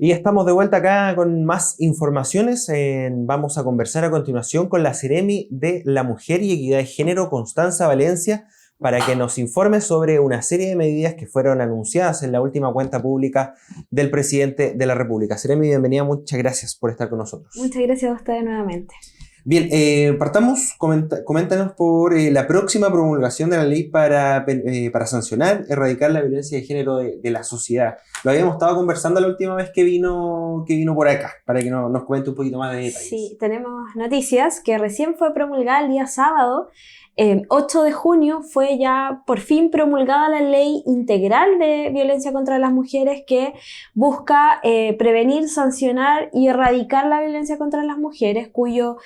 Y estamos de vuelta acá con más informaciones. Vamos a conversar a continuación con la Seremi de la Mujer y Equidad de Género, Constanza Valencia, para que nos informe sobre una serie de medidas que fueron anunciadas en la última cuenta pública del presidente de la República. Seremi, bienvenida, muchas gracias por estar con nosotros. Muchas gracias a ustedes nuevamente. Bien, partamos, coméntanos por la próxima promulgación de la ley para sancionar, erradicar la violencia de género de la sociedad. Lo habíamos estado conversando la última vez que vino por acá, para que nos comente un poquito más de detalles. Sí, tenemos noticias que recién fue promulgada el día sábado. 8 de junio fue ya por fin promulgada la Ley Integral de Violencia contra las Mujeres que busca prevenir, sancionar y erradicar la violencia contra las mujeres, cuyo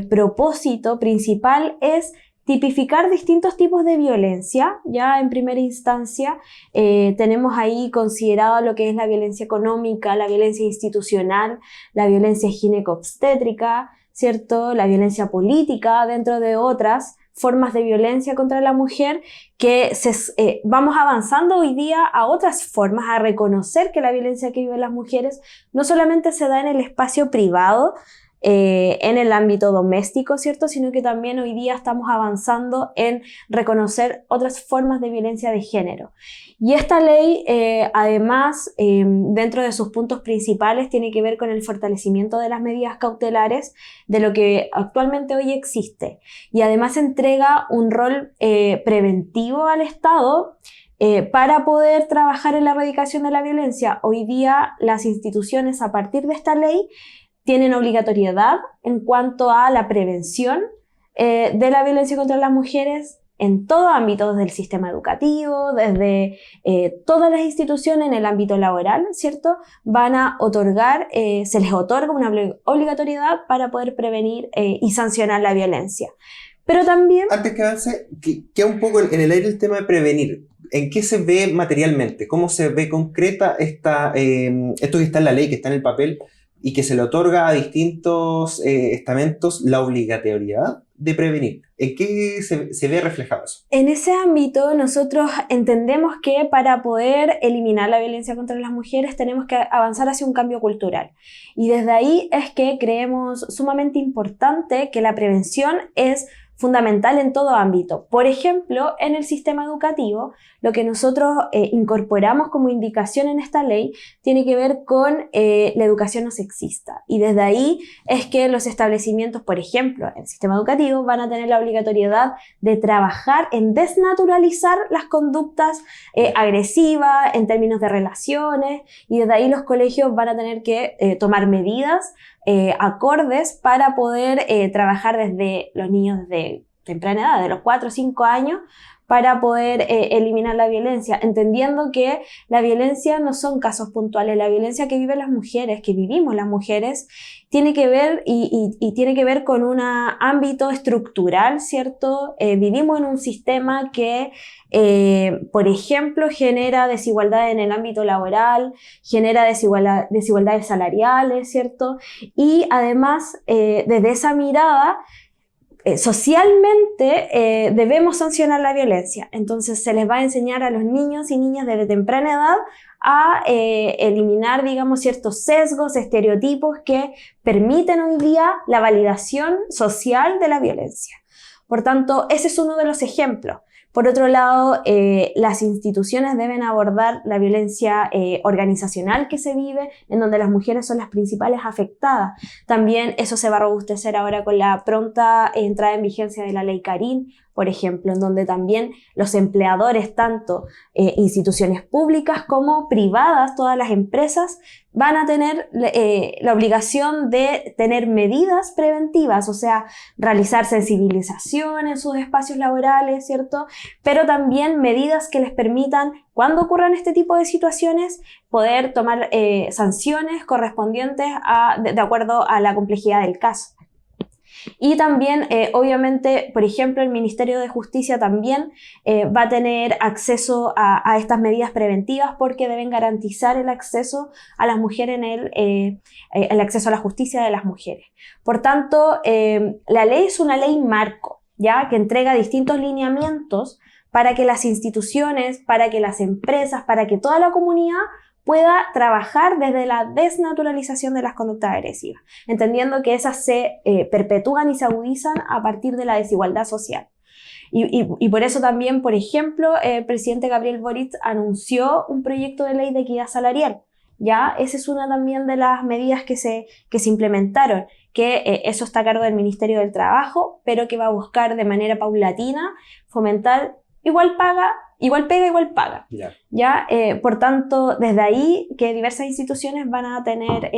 propósito principal es tipificar distintos tipos de violencia. Ya en primera instancia tenemos ahí considerado lo que es la violencia económica, la violencia institucional, la violencia gineco-obstétrica, ¿cierto? La violencia política, dentro de otras formas de violencia contra la mujer, que vamos avanzando hoy día a otras formas, a reconocer que la violencia que viven las mujeres no solamente se da en el espacio privado, en el ámbito doméstico, ¿cierto? Sino que también hoy día estamos avanzando en reconocer otras formas de violencia de género. Y esta ley, además, dentro de sus puntos principales, tiene que ver con el fortalecimiento de las medidas cautelares de lo que actualmente hoy existe. Y además entrega un rol preventivo al Estado para poder trabajar en la erradicación de la violencia. Hoy día las instituciones, a partir de esta ley, tienen obligatoriedad en cuanto a la prevención de la violencia contra las mujeres en todo ámbito, desde el sistema educativo, desde todas las instituciones en el ámbito laboral, ¿cierto? Van a otorgar, se les otorga una obligatoriedad para poder prevenir y sancionar la violencia. Pero también... Antes que avance, queda un poco en el aire el tema de prevenir. ¿En qué se ve materialmente? ¿Cómo se ve concreta esto que está en la ley, que está en el papel, y que se le otorga a distintos estamentos la obligatoriedad de prevenir? ¿En qué se ve reflejado eso? En ese ámbito nosotros entendemos que para poder eliminar la violencia contra las mujeres tenemos que avanzar hacia un cambio cultural. Y desde ahí es que creemos sumamente importante que la prevención es fundamental en todo ámbito. Por ejemplo, en el sistema educativo, lo que nosotros incorporamos como indicación en esta ley tiene que ver con la educación no sexista. Y desde ahí es que los establecimientos, por ejemplo, en el sistema educativo, van a tener la obligatoriedad de trabajar en desnaturalizar las conductas agresivas en términos de relaciones, y desde ahí los colegios van a tener que tomar medidas acordes para poder trabajar desde los niños desde temprana edad, de los 4 o 5 años, para poder eliminar la violencia, entendiendo que la violencia no son casos puntuales. La violencia que viven las mujeres, que vivimos las mujeres, tiene que ver y tiene que ver con un ámbito estructural, ¿cierto? Vivimos en un sistema que, por ejemplo, genera desigualdad en el ámbito laboral, genera desigualdades salariales, ¿cierto? Y además, desde esa mirada, socialmente debemos sancionar la violencia. Entonces se les va a enseñar a los niños y niñas desde temprana edad a eliminar, digamos, ciertos sesgos, estereotipos que permiten hoy día la validación social de la violencia. Por tanto, ese es uno de los ejemplos. Por otro lado, las instituciones deben abordar la violencia organizacional que se vive, en donde las mujeres son las principales afectadas. También eso se va a robustecer ahora con la pronta entrada en vigencia de la Ley Carín, por ejemplo, en donde también los empleadores, tanto instituciones públicas como privadas, todas las empresas, van a tener la obligación de tener medidas preventivas, o sea, realizar sensibilización en sus espacios laborales, ¿cierto? Pero también medidas que les permitan, cuando ocurran este tipo de situaciones, poder tomar sanciones correspondientes de acuerdo a la complejidad del caso. Y también, obviamente, por ejemplo, el Ministerio de Justicia también va a tener acceso a estas medidas preventivas, porque deben garantizar el acceso a las mujeres el acceso a la justicia de las mujeres. Por tanto, la ley es una ley marco, ¿ya? Que entrega distintos lineamientos para que las instituciones, para que las empresas, para que toda la comunidad pueda trabajar desde la desnaturalización de las conductas agresivas, entendiendo que esas se perpetúan y se agudizan a partir de la desigualdad social. Y por eso también, por ejemplo, el presidente Gabriel Boric anunció un proyecto de ley de equidad salarial. ¿Ya? Esa es una también de las medidas que se implementaron, que eso está a cargo del Ministerio del Trabajo, pero que va a buscar de manera paulatina fomentar igual pega, igual paga. Ya. ¿Ya? Por tanto, desde ahí que diversas instituciones van a tener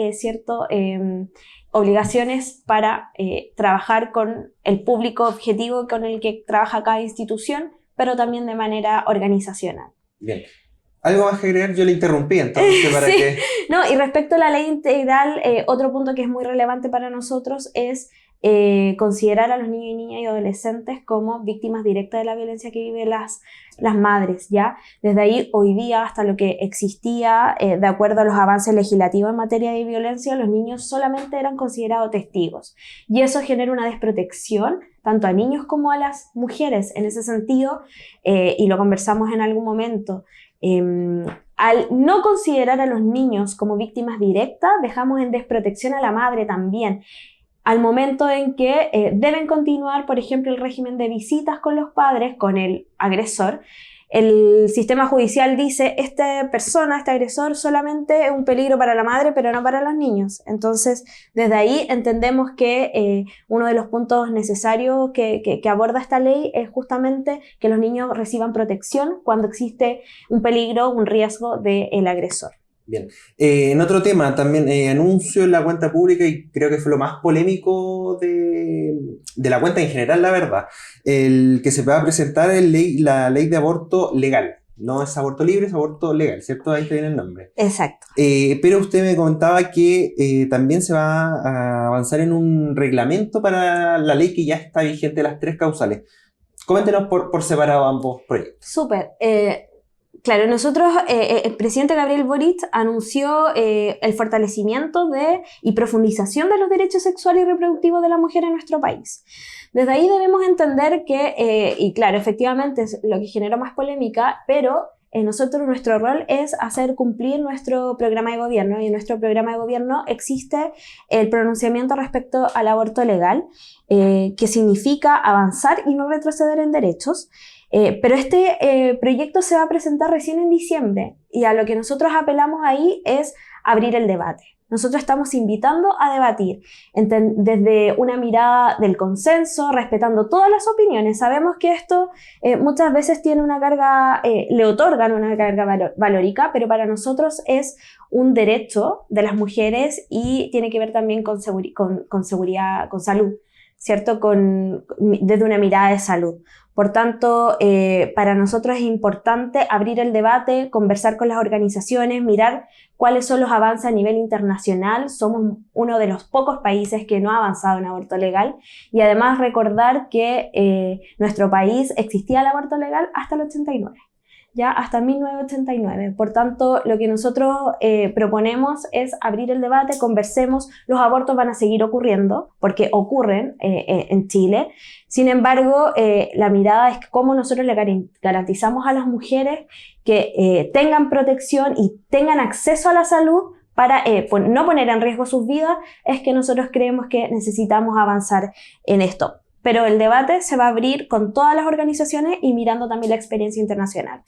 obligaciones para trabajar con el público objetivo con el que trabaja cada institución, pero también de manera organizacional. Bien. ¿Algo más que agregar? Yo le interrumpí, entonces, para sí. que... No, y respecto a la ley integral, otro punto que es muy relevante para nosotros es considerar a los niños y niñas y adolescentes como víctimas directas de la violencia que viven las madres, ¿ya? Desde ahí, hoy día, hasta lo que existía, de acuerdo a los avances legislativos en materia de violencia, los niños solamente eran considerados testigos. Y eso genera una desprotección tanto a niños como a las mujeres. En ese sentido, y lo conversamos en algún momento, al no considerar a los niños como víctimas directas, dejamos en desprotección a la madre también. Al momento en que deben continuar, por ejemplo, el régimen de visitas con los padres, con el agresor, el sistema judicial dice, esta persona, este agresor, solamente es un peligro para la madre, pero no para los niños. Entonces, desde ahí entendemos que uno de los puntos necesarios que aborda esta ley es justamente que los niños reciban protección cuando existe un peligro, un riesgo del agresor. Bien. En otro tema, también anuncio en la cuenta pública, y creo que fue lo más polémico de la cuenta en general, la verdad, el que se va a presentar la ley de aborto legal. No es aborto libre, es aborto legal, ¿cierto? Ahí te viene el nombre. Exacto. Pero usted me comentaba que también se va a avanzar en un reglamento para la ley que ya está vigente, las 3 causales. Coméntenos por separado ambos proyectos. Súper. Claro, nosotros, el presidente Gabriel Boric anunció el fortalecimiento y profundización de los derechos sexuales y reproductivos de la mujer en nuestro país. Desde ahí debemos entender que, y claro, efectivamente es lo que generó más polémica, pero nuestro rol es hacer cumplir nuestro programa de gobierno, y en nuestro programa de gobierno existe el pronunciamiento respecto al aborto legal, que significa avanzar y no retroceder en derechos. Pero este proyecto se va a presentar recién en diciembre, y a lo que nosotros apelamos ahí es abrir el debate. Nosotros estamos invitando a debatir desde una mirada del consenso, respetando todas las opiniones. Sabemos que esto muchas veces tiene una carga, le otorgan una carga valórica, pero para nosotros es un derecho de las mujeres y tiene que ver también con seguridad, con salud, ¿cierto? Desde una mirada de salud. Por tanto, para nosotros es importante abrir el debate, conversar con las organizaciones, mirar cuáles son los avances a nivel internacional. Somos uno de los pocos países que no ha avanzado en aborto legal, y además recordar que nuestro país existía el aborto legal hasta el 89. Ya hasta 1989. Por tanto, lo que nosotros proponemos es abrir el debate, conversemos. Los abortos van a seguir ocurriendo, porque ocurren en Chile. Sin embargo, la mirada es cómo nosotros le garantizamos a las mujeres que tengan protección y tengan acceso a la salud para no poner en riesgo sus vidas. Es que nosotros creemos que necesitamos avanzar en esto. Pero el debate se va a abrir con todas las organizaciones y mirando también la experiencia internacional.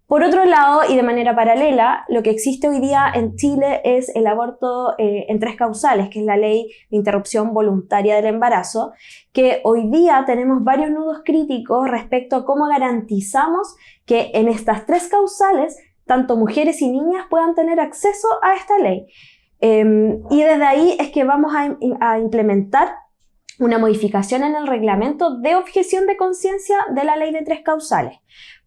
Por otro lado, y de manera paralela, lo que existe hoy día en Chile es el aborto en 3 causales, que es la ley de interrupción voluntaria del embarazo, que hoy día tenemos varios nudos críticos respecto a cómo garantizamos que en estas 3 causales, tanto mujeres y niñas puedan tener acceso a esta ley. Y desde ahí es que vamos a implementar una modificación en el reglamento de objeción de conciencia de la ley de 3 causales,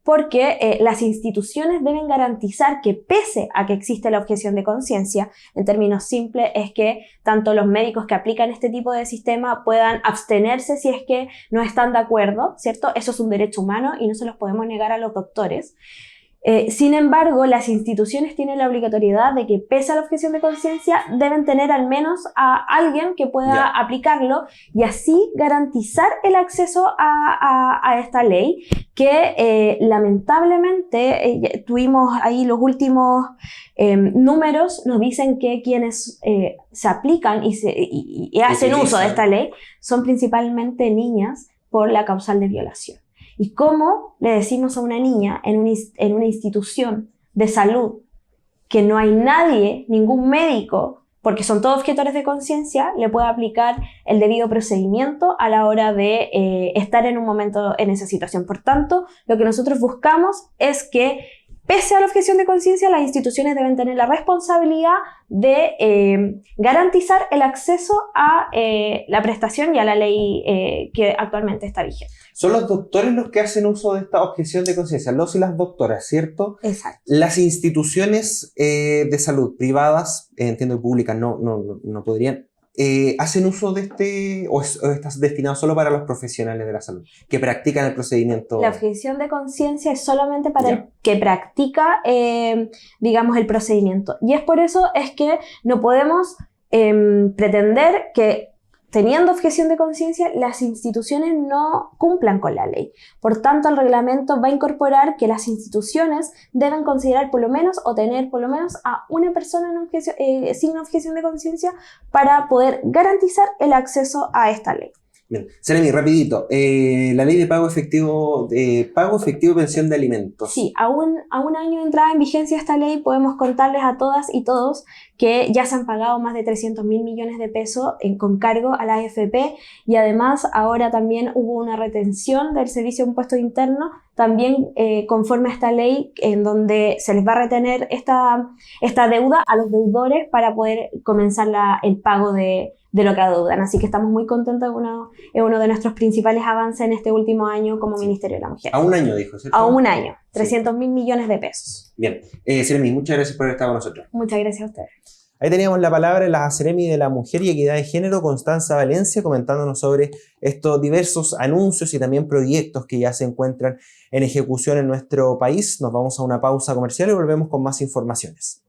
porque las instituciones deben garantizar que, pese a que existe la objeción de conciencia, en términos simples es que tanto los médicos que aplican este tipo de sistema puedan abstenerse si es que no están de acuerdo, ¿cierto? Eso es un derecho humano y no se los podemos negar a los doctores. Sin embargo, las instituciones tienen la obligatoriedad de que, pese a la objeción de conciencia, deben tener al menos a alguien que pueda aplicarlo y así garantizar el acceso a esta ley que lamentablemente tuvimos ahí los últimos números, nos dicen que quienes se aplican y hacen uso de esta ley son principalmente niñas por la causal de violación. ¿Y cómo le decimos a una niña en una institución de salud que no hay nadie, ningún médico, porque son todos objetores de conciencia, le puede aplicar el debido procedimiento a la hora de estar en un momento en esa situación? Por tanto, lo que nosotros buscamos es que, pese a la objeción de conciencia, las instituciones deben tener la responsabilidad de garantizar el acceso a la prestación y a la ley que actualmente está vigente. Son los doctores los que hacen uso de esta objeción de conciencia, los y las doctoras, ¿cierto? Exacto. Las instituciones de salud privadas, entiendo que públicas no podrían, ¿hacen uso de este o está destinado solo para los profesionales de la salud que practican el procedimiento? La objeción de conciencia es solamente para el que practica, digamos, el procedimiento. Y es por eso es que no podemos pretender que, teniendo objeción de conciencia, las instituciones no cumplan con la ley. Por tanto, el reglamento va a incorporar que las instituciones deben considerar por lo menos o tener por lo menos a una persona sin objeción de conciencia para poder garantizar el acceso a esta ley. Bien, Seremi, rapidito, la ley de pago efectivo de pensión de alimentos. Sí, a un año de entrada en vigencia esta ley podemos contarles a todas y todos que ya se han pagado más de 300.000 millones de pesos con cargo a la AFP, y además ahora también hubo una retención del Servicio de Impuestos Internos, también conforme a esta ley, en donde se les va a retener esta deuda a los deudores para poder comenzar el pago de lo que adeudan. Así que estamos muy contentos, es uno de nuestros principales avances en este último año como Ministerio de la Mujer. A un año, dijo, ¿cierto? A un año, 300.000 millones de pesos. Bien, Seremi, muchas gracias por haber estado con nosotros. Muchas gracias a ustedes. Ahí teníamos la palabra de la Seremi de la Mujer y Equidad de Género, Constanza Valencia, comentándonos sobre estos diversos anuncios y también proyectos que ya se encuentran en ejecución en nuestro país. Nos vamos a una pausa comercial y volvemos con más informaciones.